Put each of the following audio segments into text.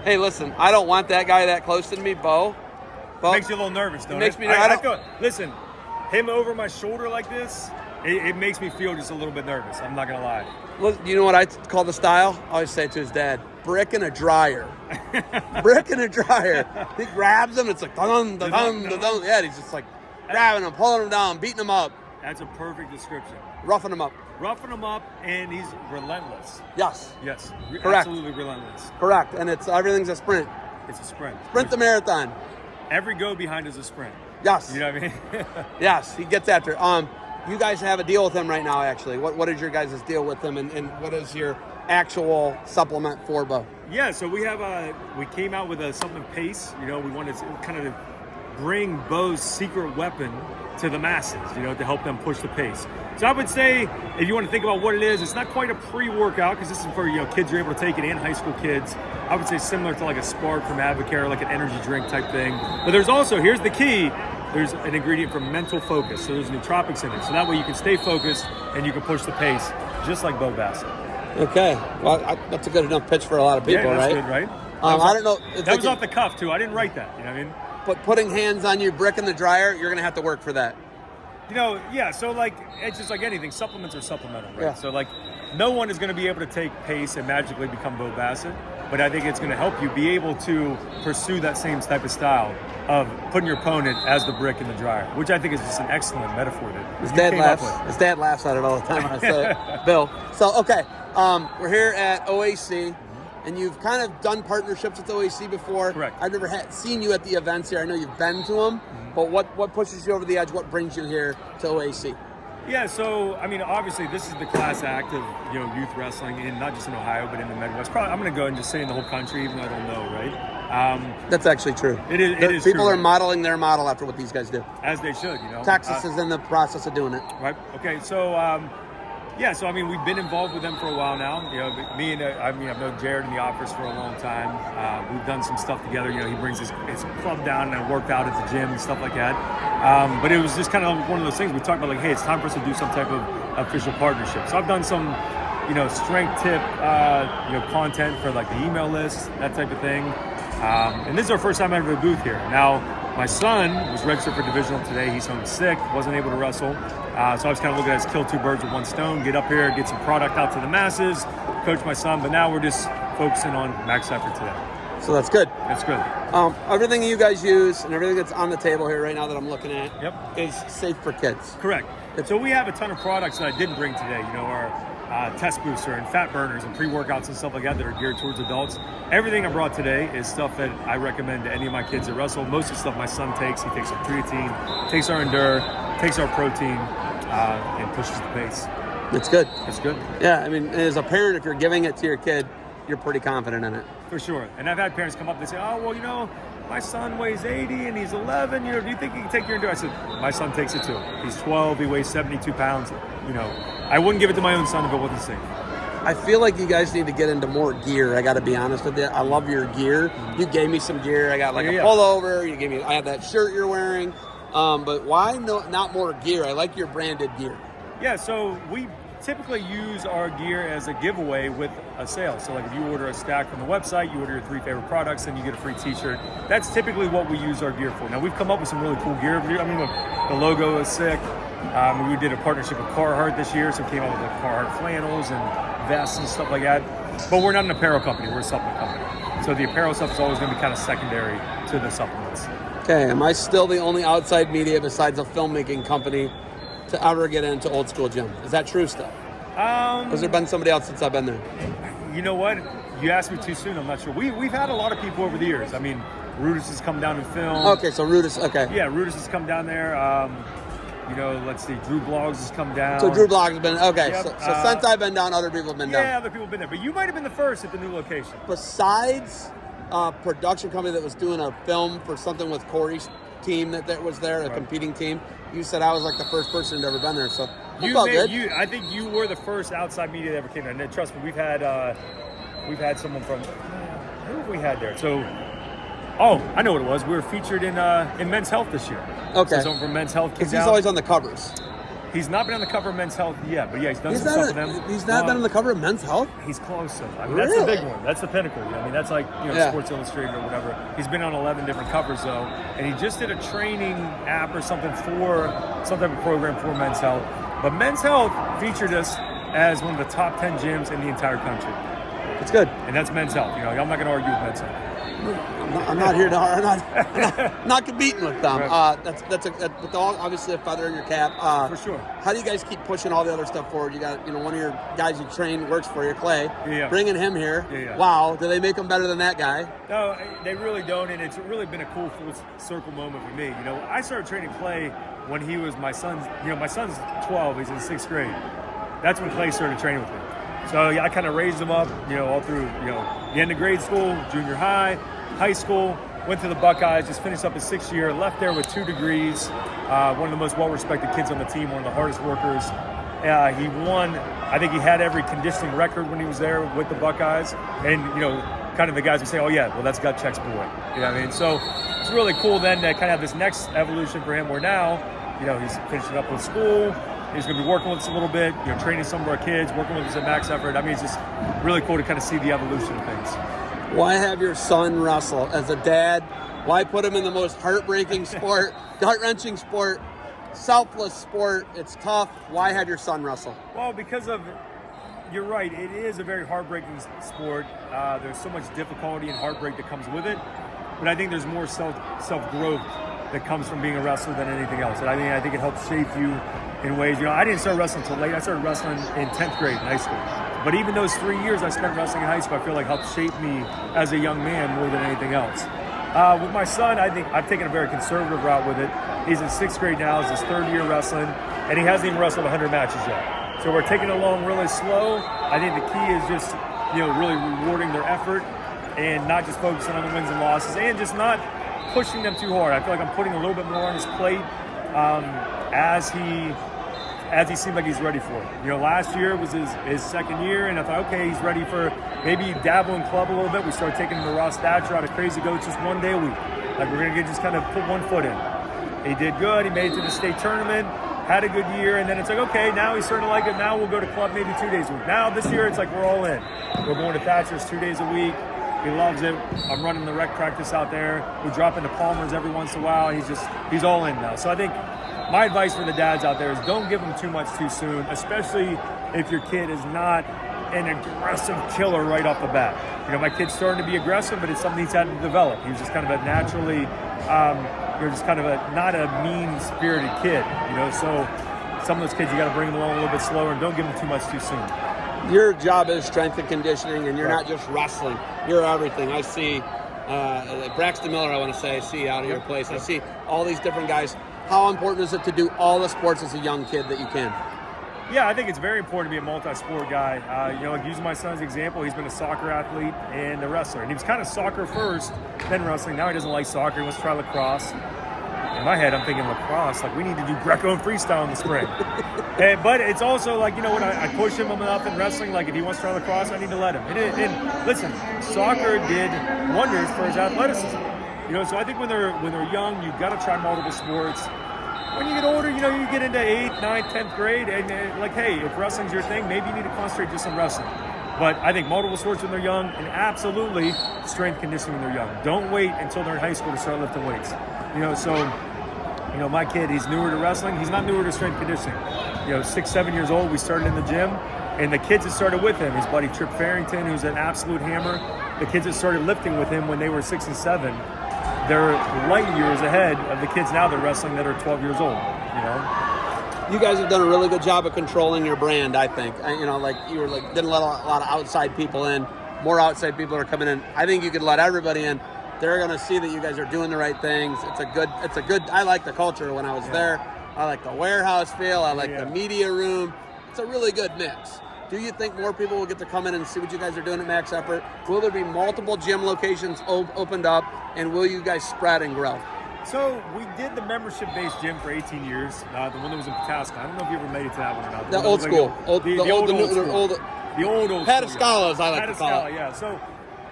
Hey, listen, I don't want that guy that close to me, Bo. Makes you a little nervous, don't it? Makes me. Listen, him over my shoulder like this, it makes me feel just a little bit nervous. I'm not gonna lie. Look, you know what I call the style? I always say it to his dad: brick in a dryer. Brick in a dryer. He grabs him. It's like dun dun dun dun dun. Yeah, he's just like grabbing him, pulling him down, beating him up. That's a perfect description. Roughing him up. Roughing him up, and he's relentless. Yes. Yes. Correct. Absolutely relentless. Correct. And everything's a sprint. It's a sprint. Sprint the marathon. Every go behind is a sprint. Yes. You know what I mean? Yes, he gets after it. You guys have a deal with him right now, actually. What is your guys' deal with him, and what is your actual supplement for Bo? Yeah, so we came out with a supplement pace. You know, we wanted to kind of bring Bo's secret weapon to the masses, you know, to help them push the pace. So I would say, if you want to think about what it is, it's not quite a pre-workout because this is for, you know, kids who are able to take it and high school kids. I would say similar to like a Spark from Advocare, like an energy drink type thing. But there's also, here's the key, there's an ingredient for mental focus. So there's nootropics in it. So that way you can stay focused and you can push the pace, just like Bo Bassett. Okay. Well, that's a good enough pitch for a lot of people, yeah, that's right? Good, right? I don't know. That was off the cuff, too. I didn't write that. You know what I mean? But putting hands on your brick in the dryer, you're going to have to work for that. You know, yeah, so like, it's just like anything. Supplements are supplemental, right? Yeah. So like, no one is going to be able to take pace and magically become Bo Bassett, but I think it's going to help you be able to pursue that same type of style of putting your opponent as the brick in the dryer, which I think is just an excellent metaphor that His dad laughs at it all the time when I say it. Bill. So, okay, we're here at OAC. And you've kind of done partnerships with OAC before. Correct. I've never seen you at the events here. I know you've been to them, but what pushes you over the edge? What brings you here to OAC? Yeah, so, I mean, obviously this is the class act of, you know, youth wrestling, in not just in Ohio, but in the Midwest. Probably, I'm going to go and just say in the whole country, even though I don't know, right? That's actually true. It is People true, are modeling their model after what these guys do. As they should, you know. Texas is in the process of doing it. Right, okay, so... yeah, so I mean, we've been involved with them for a while now. You know, I've known Jared in the office for a long time. We've done some stuff together. You know, he brings his club down and I worked out at the gym and stuff like that. But it was just kind of one of those things we talked about, like, hey, it's time for us to do some type of official partnership. So I've done some, you know, strength tip, content for like the email list, that type of thing. And this is our first time out of a booth here. Now, my son was registered for Divisional today. He's home sick, wasn't able to wrestle. So I was kind of looking at it as kill two birds with one stone, get up here, get some product out to the masses, coach my son. But now we're just focusing on max effort today. So that's good. That's good. Everything you guys use and everything that's on the table here right now that I'm looking at is safe for kids. Correct. So we have a ton of products that I didn't bring today. You know, our test booster and fat burners and pre-workouts and stuff like that are geared towards adults. Everything I brought today is stuff that I recommend to any of my kids that wrestle. Most of the stuff my son takes. He takes our creatine, takes our Endure, takes our protein, and pushes the pace. It's good. It's good. Yeah, I mean, as a parent, if you're giving it to your kid, you're pretty confident in it. For sure. And I've had parents come up and say, oh, well, you know, my son weighs 80 and he's 11. You know, do you think he can take your Endure? I said, my son takes it too. He's 12. He weighs 72 pounds. You know, I wouldn't give it to my own son if it wasn't safe. I feel like you guys need to get into more gear. I got to be honest with you. I love your gear. You gave me some gear. I got like a pullover. You gave me. I have that shirt you're wearing. But why not more gear? I like your branded gear. Yeah. So we typically use our gear as a giveaway with a sale. So like if you order a stack from the website, you order your 3 favorite products, then you get a free t-shirt. That's typically what we use our gear for. Now we've come up with some really cool gear. I mean, look, the logo is sick. We did a partnership with Carhartt this year, so we came out with like Carhartt flannels and vests and stuff like that. But we're not an apparel company, we're a supplement company. So the apparel stuff is always going to be kind of secondary to the supplements. Okay, am I still the only outside media besides a filmmaking company to ever get into Old School Gym? Is that true still? Has there been somebody else since I've been there? You know what? You asked me too soon, I'm not sure. We've had a lot of people over the years. I mean, Rudis has come down and filmed. Okay, so Rudis, okay. Yeah, Rudis has come down there. You know, let's see, Drew Blogs has come down. So Drew Blogs has been, okay. Yep. So since I've been down, other people have been down. Yeah, other people have been there. But you might have been the first at the new location. Besides a production company that was doing a film for something with Corey's team that was there, a competing team, you said I was like the first person to ever been there. So I felt good. I think you were the first outside media that ever came there. And trust me, we've had someone from, who have we had there? So, I know what it was. We were featured in Men's Health this year. Okay. So someone from Men's Health came Because down. he's always on the covers. He's not been on the cover of Men's Health yet, but yeah, he's done some stuff with them. He's not been on the cover of Men's Health? He's close, though. I mean, Really? that's the big one. That's the pinnacle. I mean, that's like, Sports Illustrated or whatever. He's been on 11 different covers, though, and he just did a training app or something for some type of program for Men's Health. But Men's Health featured us as one of the top 10 gyms in the entire country. It's good. And that's Men's Health. I'm not going to argue with Men's Health. I'm not here to. I'm not competing with them. Right. That's with all obviously a feather in your cap. For sure. How do you guys keep pushing all the other stuff forward? You got one of your guys you train works for you, Clay. Yeah. Bringing him here. Yeah. Wow. Do they make him better than that guy? No, they really don't, and it's really been a cool full circle moment for me. I started training Clay when he was my son's. My son's 12. He's in 6th grade. That's when Clay started training with me. So I kind of raised him up, all through, the end of grade school, junior high, high school, went to the Buckeyes, just finished up his 6th year, left there with 2 degrees, one of the most well-respected kids on the team, one of the hardest workers. He won, I think he had every conditioning record when he was there with the Buckeyes. And, kind of the guys would say, oh yeah, well that's gut checks boy. You know what I mean? So it's really cool then to kind of have this next evolution for him where now, he's finishing up with school. He's going to be working with us a little bit, training some of our kids, working with us at Max Effort. I mean, it's just really cool to kind of see the evolution of things. Why have your son wrestle? As a dad, why put him in the most heartbreaking sport, gut-wrenching sport, selfless sport? It's tough. Why have your son wrestle? Well, because of, you're right, it is a very heartbreaking sport. There's so much difficulty and heartbreak that comes with it. But I think there's more self-growth that comes from being a wrestler than anything else. And I think it helps shape you in ways, I didn't start wrestling until late. I started wrestling in 10th grade in high school. But even those 3 years I spent wrestling in high school, I feel like helped shape me as a young man more than anything else. With my son, I think I've taken a very conservative route with it. He's in 6th grade now, it's his 3rd year wrestling, and he hasn't even wrestled 100 matches yet. So we're taking it along really slow. I think the key is just, really rewarding their effort and not just focusing on the wins and losses and just not pushing them too hard. I feel like I'm putting a little bit more on his plate as he seemed like he's ready for it. Last year was his 2nd year, and I thought, okay, he's ready for maybe dabble in club a little bit. We started taking him to Raw Stature out of Crazy Goats just 1 day a week. Like, we're going to just kind of put 1 foot in. He did good. He made it to the state tournament, had a good year, and then it's like, okay, now he's starting to like it. Now we'll go to club maybe 2 days a week. Now this year, it's like we're all in. We're going to Thatcher's 2 days a week. He loves it. I'm running the rec practice out there. We drop into Palmer's every once in a while. He's all in now. So I think my advice for the dads out there is don't give them too much too soon, especially if your kid is not an aggressive killer right off the bat. My kid's starting to be aggressive, but it's something he's had to develop. He was just kind of a naturally, just kind of not a mean-spirited kid, So some of those kids, you got to bring them along a little bit slower and don't give them too much too soon. Your job is strength and conditioning, and you're not just wrestling. You're everything. I see Braxton Miller, I see out of your place. I see all these different guys. How important is it to do all the sports as a young kid that you can? Yeah, I think it's very important to be a multi-sport guy. Like using my son's example, he's been a soccer athlete and a wrestler. And he was kind of soccer first, then wrestling. Now he doesn't like soccer. He wants to try lacrosse. In my head, I'm thinking lacrosse. Like, we need to do Greco and freestyle in the spring. But it's also like, when I push him enough in wrestling, like if he wants to try lacrosse, I need to let him. And listen, soccer did wonders for his athleticism. So I think when they're young, you've got to try multiple sports. When you get older, you get into 8th, 9th, 10th grade, and hey, if wrestling's your thing, maybe you need to concentrate just on wrestling. But I think multiple sports when they're young, and absolutely strength conditioning when they're young. Don't wait until they're in high school to start lifting weights. My kid, he's newer to wrestling. He's not newer to strength conditioning. 6, 7 years old, we started in the gym, and the kids that started with him, his buddy Trip Farrington, who's an absolute hammer, the kids that started lifting with him when they were 6 and 7, they're light years ahead of the kids now that are wrestling that are 12 years old, You guys have done a really good job of controlling your brand, I think. Didn't let a lot of outside people in. More outside people are coming in. I think you could let everybody in. They're going to see that you guys are doing the right things. It's a good, I like the culture when I was there. I like the warehouse feel. I like the media room. It's a really good mix. Do you think more people will get to come in and see what you guys are doing at Max Effort? Will there be multiple gym locations opened up, and will you guys spread and grow? So we did the membership-based gym for 18 years, the one that was in Pataska. I don't know if you ever made it to that one or not. The old school. The old Patascalas, I like to call it. Yeah. So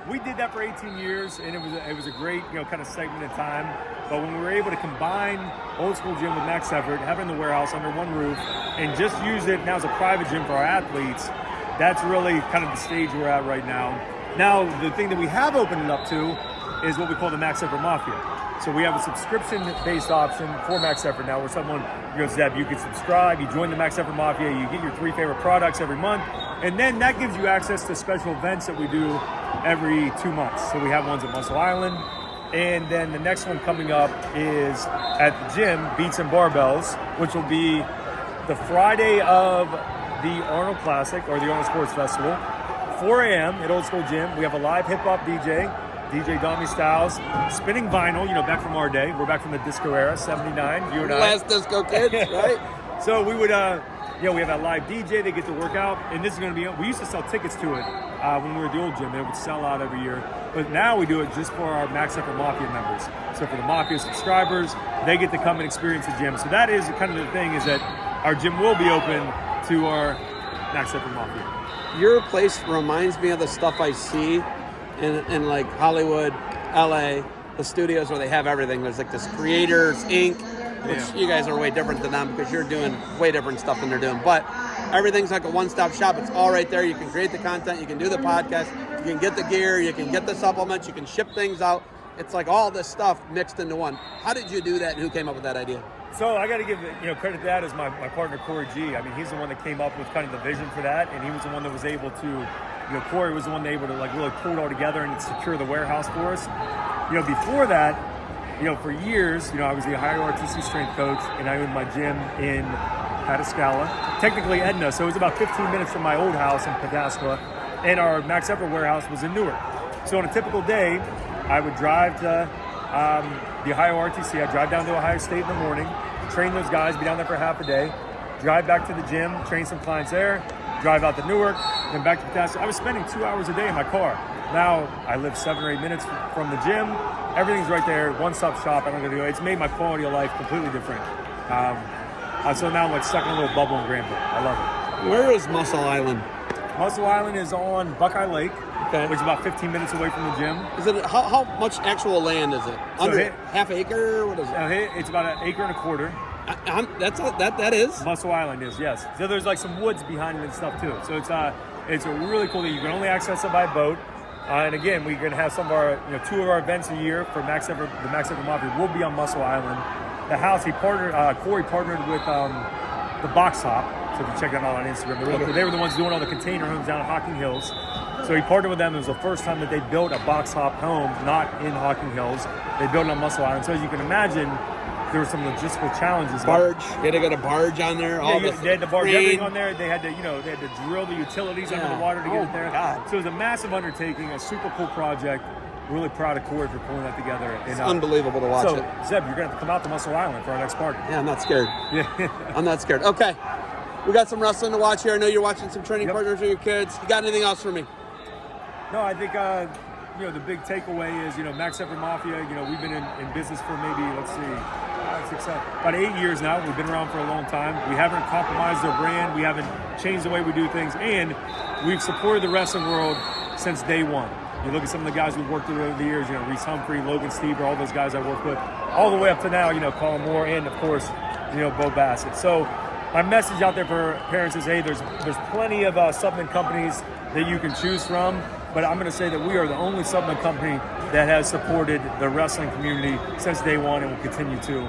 we did that for 18 years, and it was a great kind of segment of time. But when we were able to combine old school gym with Max Effort, having the warehouse under one roof, and just use it now as a private gym for our athletes. That's really kind of the stage we're at right now. Now, the thing that we have opened it up to is what we call the Max Effort Mafia. So we have a subscription-based option for Max Effort now, where someone goes, Zeb, you can subscribe, you join the Max Effort Mafia, you get your 3 favorite products every month, and then that gives you access to special events that we do every 2 months. So we have ones at Muscle Island, and then the next one coming up is at the gym, Beats and Barbells, which will be the Friday of the Arnold Classic, or the Arnold Sports Festival, 4 a.m. at Old School Gym. We have a live hip-hop DJ Dommy Styles, spinning vinyl, back from our day. We're back from the disco era, 79, you and I. Last disco kids, right? So we would, we have that live DJ, they get to work out, and this is going to be, we used to sell tickets to it when we were at the old gym. It would sell out every year. But now we do it just for our Max Effort Mafia members. So for the Mafia subscribers, they get to come and experience the gym. So that is kind of the thing, is that our gym will be open to our Max Effort Mafia. Your place reminds me of the stuff I see in like Hollywood, LA, the studios where they have everything. There's like this Creators Inc., which you guys are way different than them because you're doing way different stuff than they're doing. But everything's like a one-stop shop. It's all right there. You can create the content. You can do the podcast. You can get the gear. You can get the supplements. You can ship things out. It's like all this stuff mixed into one. How did you do that, and who came up with that idea? So I got to give credit to that as my partner, Corey G. I mean, he's the one that came up with kind of the vision for that, and he was the one that was able to, Corey was the one that able to like really pull it all together and secure the warehouse for us. Before that, for years, I was the higher RTC strength coach, and I owned my gym in Pataskala, technically Edna, so it was about 15 minutes from my old house in Pataskala, and our Max Effort warehouse was in Newark. So on a typical day, I would drive to the Ohio RTC. I'd drive down to Ohio State in the morning, train those guys, be down there for half a day, drive back to the gym, train some clients there, drive out to Newark, then back to Pataskala. I was spending 2 hours a day in my car. Now I live 7 or 8 minutes from the gym. Everything's right there, one-stop shop. I don't gotta go. It's made my quality of life completely different. So now I'm like stuck in a little bubble in Granville. I love it. Where is Muscle Island? Muscle Island is on Buckeye Lake, which is about 15 minutes away from the gym. Is it how much actual land is it? Under half acre? What is it? It's about 1.25 acres. That is Muscle Island is, yes. So there's like some woods behind it and stuff too. So it's a really cool thing. You can only access it by boat. And again, we're going to have some of our 2 of our events a year for Max Effort. The Max Effort Mafia will be on Muscle Island. The house Corey partnered with the Box Hop. So if you check that out on Instagram, they were the ones doing all the container homes down at Hocking Hills. So he partnered with them. It was the first time that they built a Box Hop home, not in Hocking Hills. They built it on Muscle Island. So as you can imagine, there were some logistical challenges. Barge. They had to get a barge on there. They had the barge everything on there. They had to drill the utilities under the water to get it there. God. So it was a massive undertaking, a super cool project. Really proud of Corey for pulling that together. It's unbelievable to watch it. Zeb, you're going to have to come out to Muscle Island for our next party. Yeah, I'm not scared. Yeah. I'm not scared. Okay. We got some wrestling to watch here. I know you're watching some training partners with your kids. You got anything else for me? No, I think the big takeaway is Max Effort Mafia. We've been in business for maybe about 8 years now. We've been around for a long time. We haven't compromised our brand. We haven't changed the way we do things, and we've supported the wrestling world since day one. You look at some of the guys we've worked with over the years. Reese Humphrey, Logan Stever, all those guys I worked with, all the way up to now. Colin Moore, and of course, Bo Bassett. So my message out there for parents is, hey, there's plenty of supplement companies that you can choose from, but I'm going to say that we are the only supplement company that has supported the wrestling community since day one and will continue to.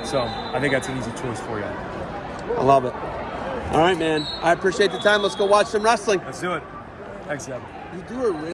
So I think that's an easy choice for you. I love it. All right, man. I appreciate the time. Let's go watch some wrestling. Let's do it. Thanks, Deb. You do a really